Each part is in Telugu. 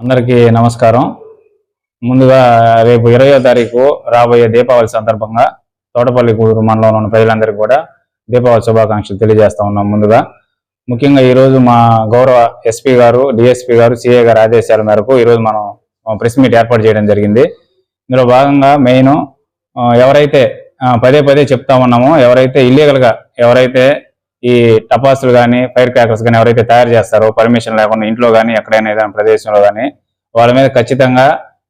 అందరికీ నమస్కారం. ముందుగా రేపు 20వ తారీఖు రాబోయే దీపావళి సందర్భంగా తోటపల్లి గూడూరు మండలంలో ఉన్న ప్రజలందరికీ కూడా దీపావళి శుభాకాంక్షలు తెలియజేస్తా ఉన్నాం. ముందుగా ముఖ్యంగా ఈరోజు మా గౌరవ ఎస్పీ గారు, డిఎస్పీ గారు, సిఐ గారి ఆదేశాల మేరకు ఈరోజు మనం ప్రెస్ మీట్ ఏర్పాటు చేయడం జరిగింది. ఇందులో భాగంగా మెయిన్ ఎవరైతే పదే చెప్తా ఉన్నామో, ఎవరైతే ఇల్లీగల్గా ఎవరైతే ఈ టపాసులు కానీ ఫైర్ క్రాకర్స్ కానీ ఎవరైతే తయారు చేస్తారో పర్మిషన్ లేకుండా ఇంట్లో కానీ ఎక్కడైనా ఏదైనా ప్రదేశంలో కానీ వాళ్ళ మీద ఖచ్చితంగా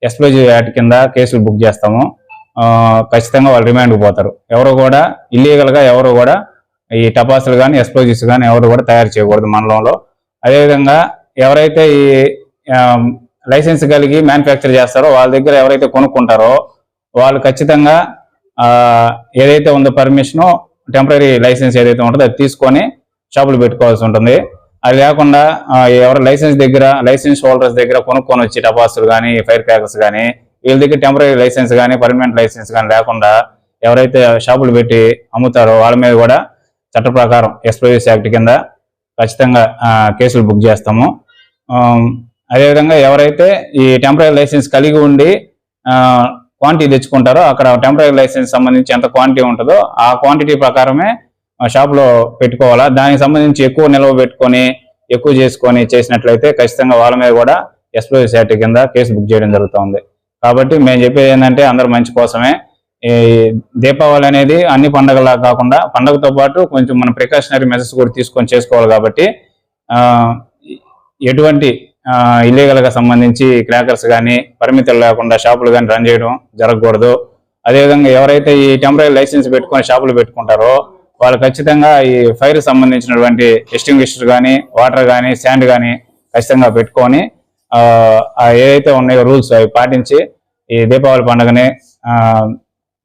ఎక్స్ప్లోజివ్ యాక్ట్ కింద కేసులు బుక్ చేస్తాము. ఖచ్చితంగా వాళ్ళు రిమాండ్కి పోతారు. ఎవరు కూడా ఇల్లీగల్గా ఎవరు కూడా ఈ టపాసులు కానీ ఎక్స్ప్లోజివ్స్ కానీ ఎవరు కూడా తయారు చేయకూడదు మండలంలో. అదేవిధంగా ఎవరైతే ఈ లైసెన్స్ కలిగి మ్యానుఫ్యాక్చర్ చేస్తారో వాళ్ళ దగ్గర ఎవరైతే కొనుక్కుంటారో వాళ్ళు ఖచ్చితంగా ఏదైతే ఉందో పర్మిషను టెంపరీ లైసెన్స్ ఏదైతే ఉంటుందో అది తీసుకొని షాపులు పెట్టుకోవాల్సి ఉంటుంది. అది లేకుండా ఎవరి లైసెన్స్ హోల్డర్స్ దగ్గర కొనుక్కొని వచ్చి టపాసులు కానీ ఫైర్ క్రాకర్స్ కానీ వీళ్ళ దగ్గర టెంపరీ లైసెన్స్ కానీ పర్మనెంట్ లైసెన్స్ కానీ లేకుండా ఎవరైతే షాపులు పెట్టి అమ్ముతారో వాళ్ళ మీద కూడా చట్ట ప్రకారం ఎక్స్ప్లోజివ్స్ యాక్ట్ కింద ఖచ్చితంగా కేసులు బుక్ చేస్తాము. అదేవిధంగా ఎవరైతే ఈ టెంపరీ లైసెన్స్ కలిగి ఉండి క్వాంటిటీ తెచ్చుకుంటారో అక్కడ టెంపరీ లైసెన్స్ సంబంధించి ఎంత క్వాంటిటీ ఉంటుందో ఆ క్వాంటిటీ ప్రకారమే షాప్లో పెట్టుకోవాలా. దానికి సంబంధించి ఎక్కువ నిల్వ పెట్టుకొని ఎక్కువ చేసుకొని చేసినట్లయితే ఖచ్చితంగా వాళ్ళ మీద కూడా ఎక్స్ప్లోజివ్స్ యాక్ట్ కింద కేసు బుక్ చేయడం జరుగుతుంది. కాబట్టి మేము చెప్పేది ఏంటంటే అందరూ మంచి కోసమే. ఈ దీపావళి అనేది అన్ని పండుగలా కాకుండా పండుగతో పాటు కొంచెం మన ప్రికాషనరీ మెజర్స్ కూడా తీసుకొని చేసుకోవాలి. కాబట్టి ఎటువంటి ఇల్లీగల్గా సంబంధించి క్రాకర్స్ కానీ పరిమితులు లేకుండా షాపులు కానీ రన్ చేయడం జరగకూడదు. అదేవిధంగా ఎవరైతే ఈ టెంపరీ లైసెన్స్ పెట్టుకొని షాపులు పెట్టుకుంటారో వాళ్ళు ఖచ్చితంగా ఈ ఫైర్ సంబంధించినటువంటి ఎక్స్టింగ్విషర్ కానీ వాటర్ కానీ శాండ్ కానీ ఖచ్చితంగా పెట్టుకొని ఏదైతే ఉన్నాయో రూల్స్ అవి పాటించి ఈ దీపావళి పండుగని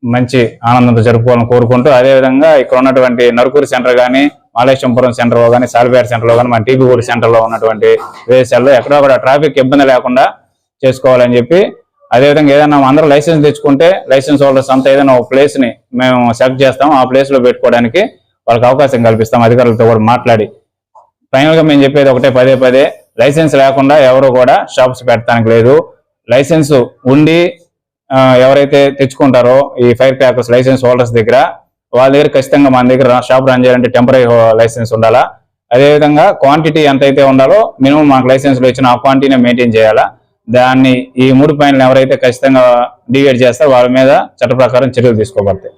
మంచి ఆనందంతో జరుపుకోవాలని కోరుకుంటూ, అదేవిధంగా ఇక్కడ ఉన్నటువంటి నరుకూరు సెంటర్ కానీ మాలేశ్వరంపురం సెంటర్లో కానీ సాలిపేట సెంటర్లో కానీ మన టీపీగూడి సెంటర్లో ఉన్నటువంటి ప్రదేశాల్లో ఎక్కడో కూడా ట్రాఫిక్ ఇబ్బంది లేకుండా చేసుకోవాలని చెప్పి, అదేవిధంగా ఏదైనా అందరూ లైసెన్స్ తెచ్చుకుంటే లైసెన్స్ హోల్డర్స్ అంతా ఏదైనా ఒక ప్లేస్ని మేము సెలెక్ట్ చేస్తాం, ఆ ప్లేస్లో పెట్టుకోవడానికి వాళ్ళకి అవకాశం కల్పిస్తాం అధికారులతో కూడా మాట్లాడి. ఫైనల్గా మేము చెప్పేది ఒకటే పదే లైసెన్స్ లేకుండా ఎవరు కూడా షాప్స్ పెట్టడానికి లేదు. లైసెన్స్ ఉండి ఎవరైతే తెచ్చుకుంటారో ఈ ఫైర్ క్రాకర్స్ లైసెన్స్ హోల్డర్స్ దగ్గర వాళ్ళ దగ్గర ఖచ్చితంగా మన దగ్గర షాప్ రన్ చేయాలంటే టెంపరీ లైసెన్స్ ఉండాలా. అదేవిధంగా క్వాంటిటీ ఎంతైతే ఉండాలో మినిమం మనకు లైసెన్స్లో ఇచ్చిన ఆ క్వాంటిటీని మెయింటైన్ చేయాలా. దాన్ని ఈ 3 పాయింట్లు ఎవరైతే ఖచ్చితంగా డివైడ్ చేస్తారో వాళ్ళ మీద చట్ట ప్రకారం చర్యలు తీసుకోబడతాయి.